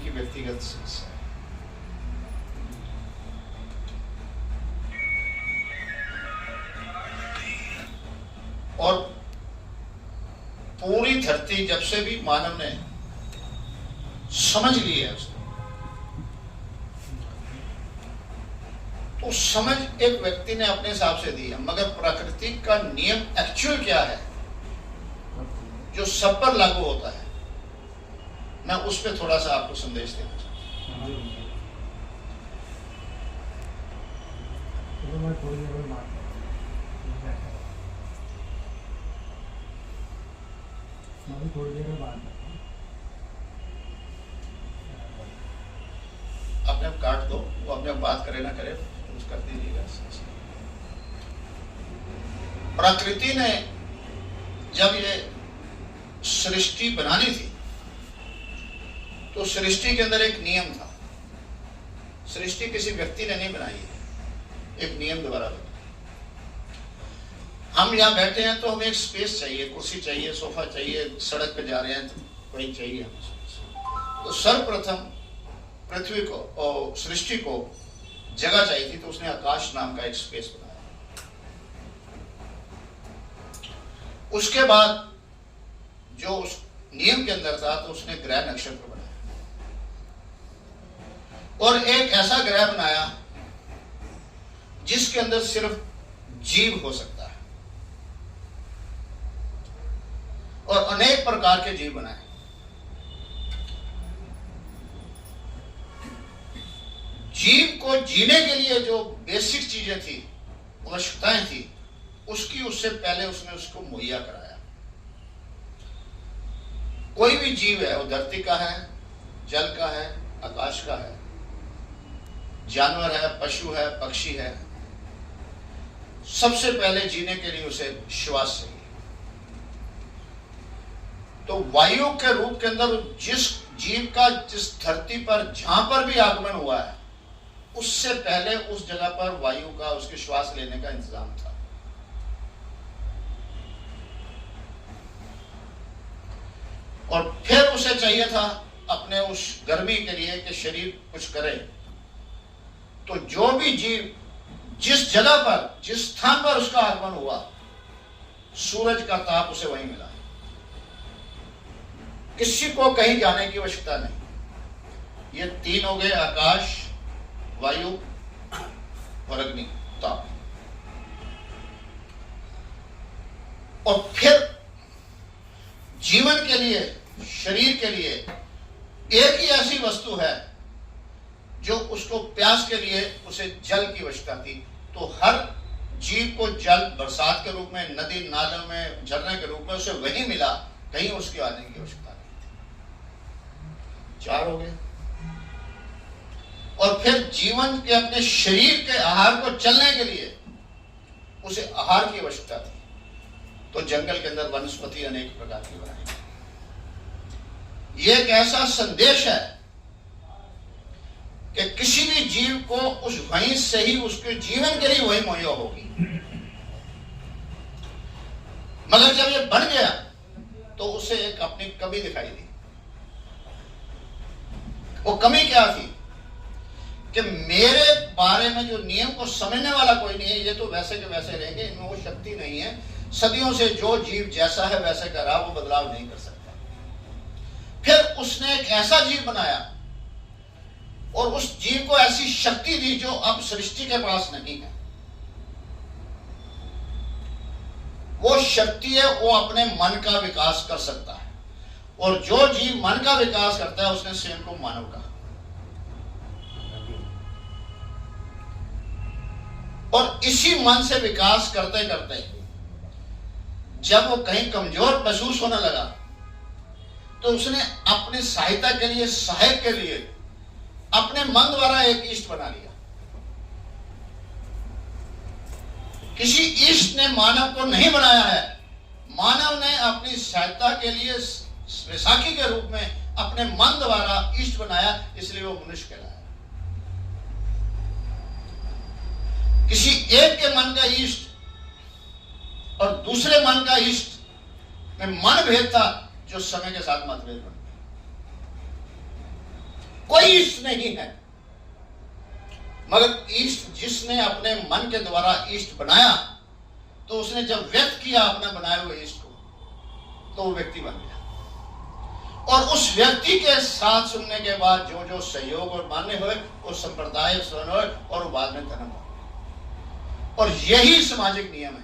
उनकी व्यक्तिगत समस्या है। और पूरी धरती जब से भी मानव ने समझ ली है उसको, तो समझ एक व्यक्ति ने अपने हिसाब से दी है, मगर प्रकृति का नियम एक्चुअल क्या है जो सब पर लागू होता है, मैं उस पर थोड़ा सा आपको संदेश देना चाहता हूं। अपने आप काट दो, वो अपने आप बात करे ना करे कुछ कर दीजिएगा। प्रकृति ने जब ये सृष्टि बनानी थी तो सृष्टि के अंदर एक नियम था। सृष्टि किसी व्यक्ति ने नहीं बनाई है, एक नियम द्वारा बनी। हम यहाँ बैठे हैं तो हमें एक स्पेस चाहिए, कुर्सी चाहिए, सोफा चाहिए, सड़क पे जा रहे हैं तो वही चाहिए हमें। तो सर्वप्रथम पृथ्वी को और सृष्टि को जगह चाहिए थी, तो उसने आकाश नाम का एक स्पेस बनाया। उसके बाद जो उस नियम के अंदर था तो उसने ग्रह नक्षत्र बनाया और एक ऐसा ग्रह बनाया जिसके अंदर सिर्फ जीव हो सकता है और अनेक प्रकार के जीव बनाए। जीव को जीने के लिए जो बेसिक चीजें थी, आवश्यकताएं थी, उसकी उससे पहले उसने उसको मुहैया कराया। कोई भी जीव है, वो धरती का है, जल का है, आकाश का है, जानवर है, पशु है, पक्षी है, सबसे पहले जीने के लिए उसे श्वास चाहिए। तो वायु के रूप के अंदर जिस जीव का जिस धरती पर जहां पर भी आगमन हुआ है, उससे पहले उस जगह पर वायु का, उसके श्वास लेने का इंतजाम था। और फिर उसे चाहिए था अपने उस गर्मी के लिए कि शरीर कुछ करे। तो जो भी जीव जिस जगह पर, जिस स्थान पर उसका आगमन हुआ, सूरज का ताप उसे वहीं मिला। किसी को कहीं जाने की आवश्यकता नहीं। ये तीन हो गए, आकाश, वायु और अग्नि, ताप। और फिर जीवन के लिए, शरीर के लिए एक ही ऐसी वस्तु है जो उसको प्यास के लिए उसे जल की आवश्यकता थी। तो हर जीव को जल बरसात के रूप में, नदी नालों में, झरने के रूप में उसे वही मिला, कहीं उसके आने की आवश्यकता नहीं थी। चार हो गए। और फिर जीवन के अपने शरीर के आहार को चलने के लिए उसे आहार की आवश्यकता थी। तो जंगल के अंदर वनस्पति अनेक प्रकार की बनाई। यह एक ऐसा संदेश है कि किसी भी जीव को उस वहीं से ही उसके जीवन के लिए वही मुहैया होगी। मगर जब ये बन गया तो उसे एक अपनी कमी दिखाई दी। वो कमी क्या थी कि मेरे बारे में जो नियम को समझने वाला कोई नहीं है, ये तो वैसे के वैसे रहेंगे, इनमें वो शक्ति नहीं है। सदियों से जो जीव जैसा है वैसे कर रहा, वो बदलाव नहीं कर सकता। फिर उसने एक ऐसा जीव बनाया और उस जीव को ऐसी शक्ति दी जो अब सृष्टि के पास नहीं है। वो शक्ति है, वो अपने मन का विकास कर सकता है। और जो जीव मन का विकास करता है उसने स्वयं को मानव कहा। और इसी मन से विकास करते करते जब वो कहीं कमजोर महसूस होने लगा तो उसने अपनी सहायता के लिए, सहायक के लिए अपने मन द्वारा एक इष्ट बना लिया। किसी इष्ट ने मानव को नहीं बनाया है, मानव ने अपनी सहायता के लिए वैसाखी के रूप में अपने मन द्वारा इष्ट बनाया, इसलिए वो मनुष्य कहलाया। किसी एक के मन का इष्ट और दूसरे मन का इष्ट में मन भेद था जो समय के साथ मतभेद बन गया। कोई इष्ट नहीं है, मगर इष्ट जिसने अपने मन के द्वारा इष्ट बनाया, तो उसने जब व्यक्त किया अपने बनाए हुए इष्ट को, तो वो व्यक्ति बन गया। और उस व्यक्ति के साथ सुनने के बाद जो जो सहयोग और मान्य हुए, वो संप्रदाय हुए और वो बाद में धर्म हो। और यही सामाजिक नियम है।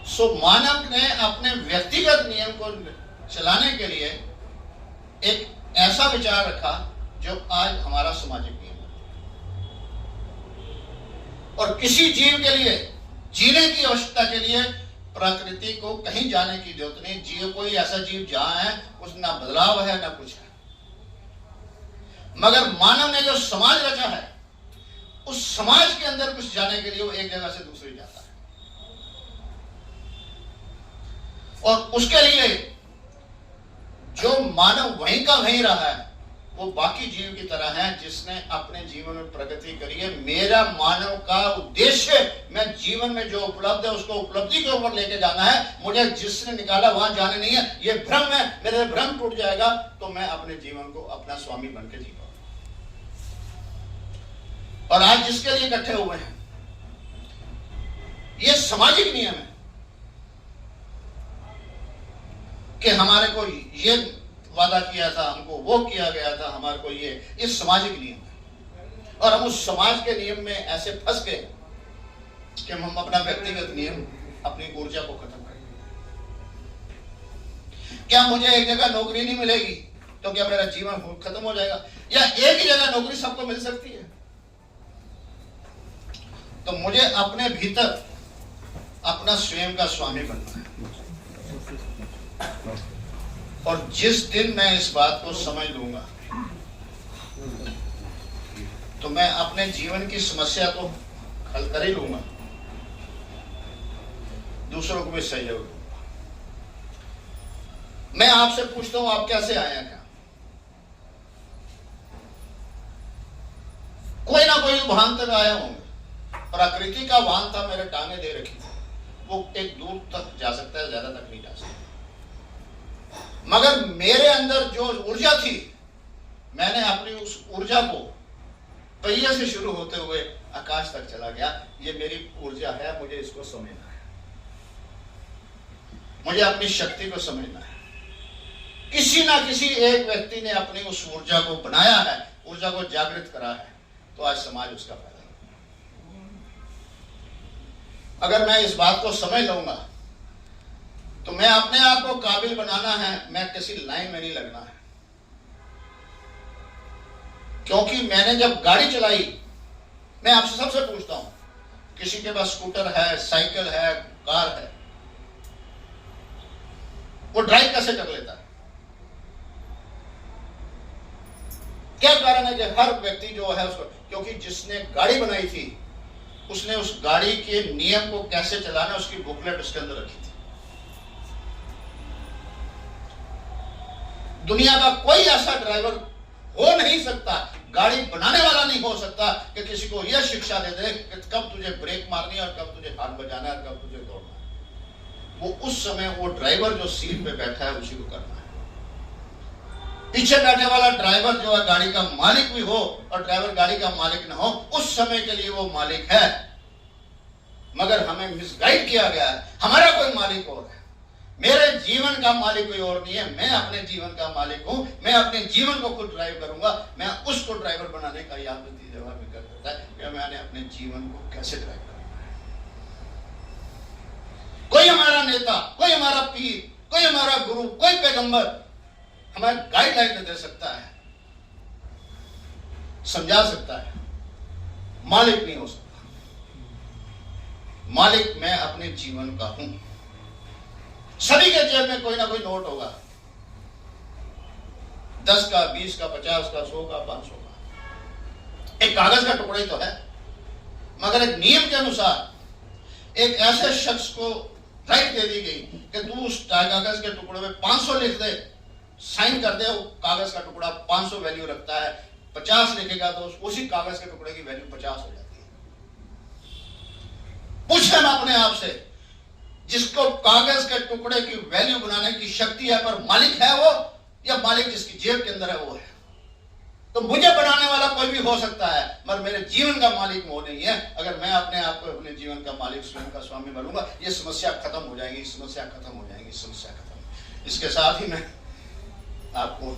सो मानव ने अपने व्यक्तिगत नियम को चलाने के लिए एक ऐसा विचार रखा जो आज हमारा सामाजिक नियम है। और किसी जीव के लिए जीने की आवश्यकता के लिए प्रकृति को कहीं जाने की जरूरत नहीं। जीव कोई ऐसा जीव जहां है उसमें ना बदलाव है ना कुछ है, मगर मानव ने जो समाज रचा है, उस समाज के अंदर कुछ जाने के लिए वो एक जगह से दूसरी जाता है। और उसके लिए जो मानव वहीं का वहीं रहा है, वो बाकी जीव की तरह है जिसने अपने जीवन में प्रगति करी है। मेरा मानव का उद्देश्य, मैं जीवन में जो उपलब्ध है उसको उपलब्धि के ऊपर लेके जाना है। मुझे जिसने निकाला वहां जाने नहीं है। ये भ्रम है, मेरे भ्रम टूट जाएगा तो मैं अपने जीवन को अपना स्वामी बन के जी पाऊंगा। और आज जिसके लिए इकट्ठे हुए हैं, ये सामाजिक नियम है कि हमारे को ये वादा किया था, हमको वो किया गया था, हमारे को ये सामाजिक नियम है। और हम उस समाज के नियम में ऐसे फंस गए कि हम अपना व्यक्तिगत नियम, अपनी ऊर्जा को खत्म करें। क्या मुझे एक जगह नौकरी नहीं मिलेगी तो क्या मेरा जीवन खत्म हो जाएगा? या एक ही जगह नौकरी सबको मिल सकती है? तो मुझे अपने भीतर अपना स्वयं का स्वामी बनना है। और जिस दिन मैं इस बात को समझ लूंगा, तो मैं अपने जीवन की समस्या को हल कर ही लूंगा, दूसरों को भी सहयोग दूंगा। मैं आपसे पूछता हूं, आप कैसे आए हैं? क्या कोई ना कोई भान तक आए होंगे। प्रकृति का वाहन था, मेरे टांगे दे रखी थी, वो एक दूर तक जा सकता है, ज्यादा तक नहीं जा सकता। मगर मेरे अंदर जो ऊर्जा थी, मैंने अपनी उस ऊर्जा को पहिए से शुरू होते हुए आकाश तक चला गया। ये मेरी ऊर्जा है, मुझे इसको समझना है, मुझे अपनी शक्ति को समझना है। किसी ना किसी एक व्यक्ति ने अपनी उस ऊर्जा को बनाया है, ऊर्जा को जागृत करा है, तो आज समाज उसका फायदा। अगर मैं इस बात को समझ लूंगा तो मैं अपने आप को काबिल बनाना है, मैं किसी लाइन में नहीं लगना है। क्योंकि मैंने जब गाड़ी चलाई, मैं आपसे सबसे पूछता हूं, किसी के पास स्कूटर है, साइकिल है, कार है, वो ड्राइव कैसे कर लेता है? क्या कारण है कि हर व्यक्ति जो है उसको, क्योंकि जिसने गाड़ी बनाई थी उसने उस गाड़ी के नियम को कैसे चलाना, उसकी बुकलेट उसके अंदर रखी थी। दुनिया का कोई ऐसा ड्राइवर हो नहीं सकता, गाड़ी बनाने वाला नहीं हो सकता कि किसी को यह शिक्षा दे दे कि कब तुझे ब्रेक मारनी है और कब तुझे हाथ बजाना है और कब तुझे दौड़ना है। वो उस समय वो ड्राइवर जो सीट पे बैठा है उसी को करना है। पीछे बैठे वाला ड्राइवर जो है गाड़ी का मालिक भी हो और ड्राइवर गाड़ी का मालिक ना हो, उस समय के लिए वो मालिक है, मगर हमें मिसगाइड किया गया है। हमारा कोई मालिक और है, मेरे जीवन का मालिक कोई और नहीं है। मैं अपने जीवन का मालिक हूं, मैं अपने जीवन को खुद ड्राइव करूंगा। मैं उसको ड्राइवर बनाने का यह जवाब भी कर सकता है कि मैंने अपने जीवन को कैसे ड्राइव करना है। कोई हमारा नेता, कोई हमारा पीर, कोई हमारा गुरु, कोई पैगंबर हमें गाइडलाइन दे सकता है, समझा सकता है, मालिक नहीं हो सकता। मालिक मैं अपने जीवन का हूं। सभी के जेब में कोई ना कोई नोट होगा, 10 का, 20 का, 50 का, 100 का, 500 का, एक कागज का टुकड़ा ही तो है। मगर एक नियम के अनुसार एक ऐसे शख्स को राइट दे दी गई कि तू उस कागज के टुकड़े में 500 लिख दे, साइन कर दे। वो कागज का टुकड़ा 500 वैल्यू रखता है, 50 लिखेगा तो उसी कागज के टुकड़े की वैल्यू 50 हो जाती है। पूछे हम अपने आप से, जिसको कागज के टुकड़े की वैल्यू बनाने की शक्ति है पर मालिक है वो, या मालिक जिसकी जेब के अंदर है वो है। तो मुझे बनाने वाला कोई भी हो सकता है, मगर मेरे जीवन का मालिक वो नहीं है। अगर मैं अपने आप को अपने जीवन का मालिक, स्वयं का स्वामी बनूंगा, ये समस्या खत्म हो जाएगी, समस्या खत्म हो जाएगी, समस्या खत्म। इसके साथ ही मैं आपको